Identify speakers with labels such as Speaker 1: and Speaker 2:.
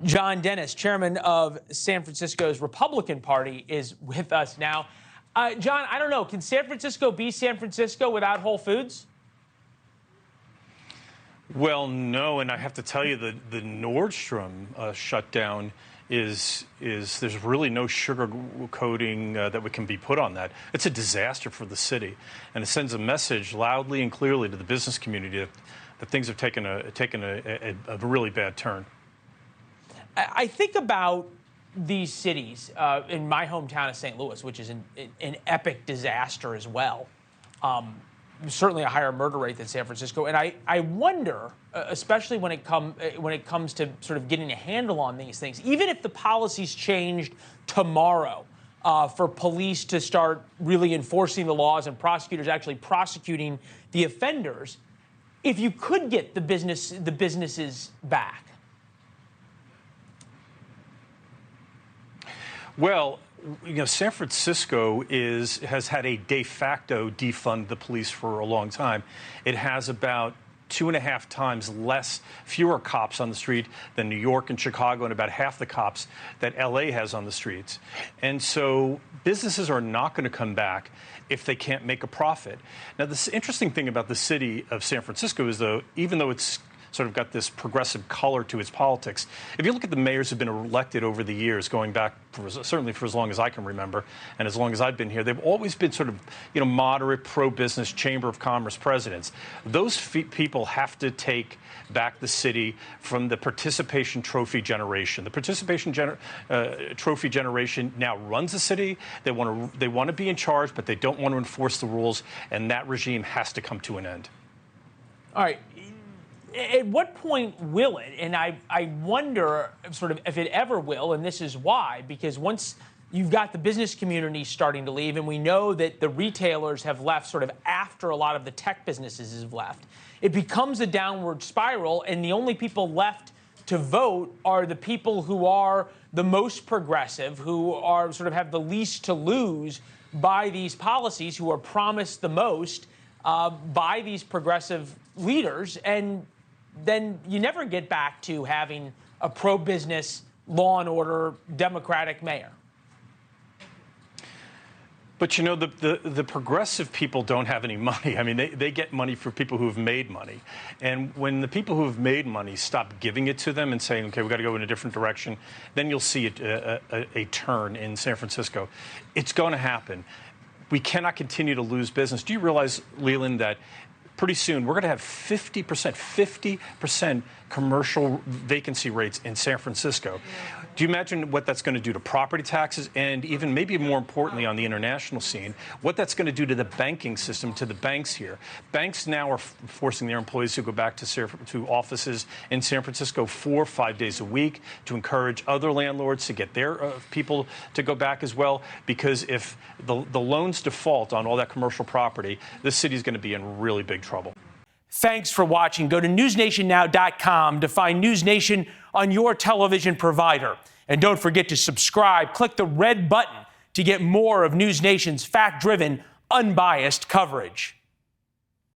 Speaker 1: John Dennis, chairman of San Francisco's Republican Party, is with us now. John, I don't know, can San Francisco be San Francisco without Whole Foods?
Speaker 2: Well, no, and I have to tell you the Nordstrom shutdown is there's really no sugarcoating that can be put on that. It's a disaster for the city, and it sends a message loudly and clearly to the business community that things have taken a really bad turn.
Speaker 1: I think about these cities in my hometown of St. Louis, which is an epic disaster as well. Certainly a higher murder rate than San Francisco. And I wonder, especially when it comes to sort of getting a handle on these things, even if the policies changed tomorrow for police to start really enforcing the laws and prosecutors actually prosecuting the offenders, if you could get the businesses back.
Speaker 2: Well, you know, San Francisco has had a de facto defund the police for a long time. It has about 2.5 times fewer cops on the street than New York and Chicago, and about half the cops that LA has on the streets. And so businesses are not going to come back if they can't make a profit. Now, this interesting thing about the city of San Francisco is, though, even though it's sort of got this progressive color to its politics. If you look at the mayors who've been elected over the years, going back certainly for as long as I can remember, and as long as I've been here, they've always been sort of, you know, moderate, pro-business, Chamber of Commerce presidents. Those people have to take back the city from the participation trophy generation. The participation trophy generation now runs the city. They want to be in charge, but they don't want to enforce the rules, and that regime has to come to an end.
Speaker 1: All right. At what point will it? And I wonder sort of if it ever will, and this is why, because once you've got the business community starting to leave, and we know that the retailers have left sort of after a lot of the tech businesses have left, it becomes a downward spiral, and the only people left to vote are the people who are the most progressive, who are sort of have the least to lose by these policies, who are promised the most by these progressive leaders. And then you never get back to having a pro-business, law and order, Democratic mayor.
Speaker 2: But, you know, the progressive people don't have any money. I mean, they get money for people who have made money. And when the people who have made money stop giving it to them and saying, OK, we've got to go in a different direction, then you'll see a turn in San Francisco. It's going to happen. We cannot continue to lose business. Do you realize, Leland, that pretty soon we're going to have 50% commercial vacancy rates in San Francisco? Do you imagine what that's going to do to property taxes, and even maybe more importantly on the international scene, what that's going to do to the banking system, to the banks here? Banks now are forcing their employees to go back to offices in San Francisco 4 or 5 days a week, to encourage other landlords to get their people to go back as well, because if the loans default on all that commercial property, this city is going to be in really big trouble.
Speaker 1: Thanks for watching. Go to newsnationnow.com to find NewsNation on your television provider. And don't forget to subscribe. Click the red button to get more of NewsNation's fact-driven, unbiased coverage.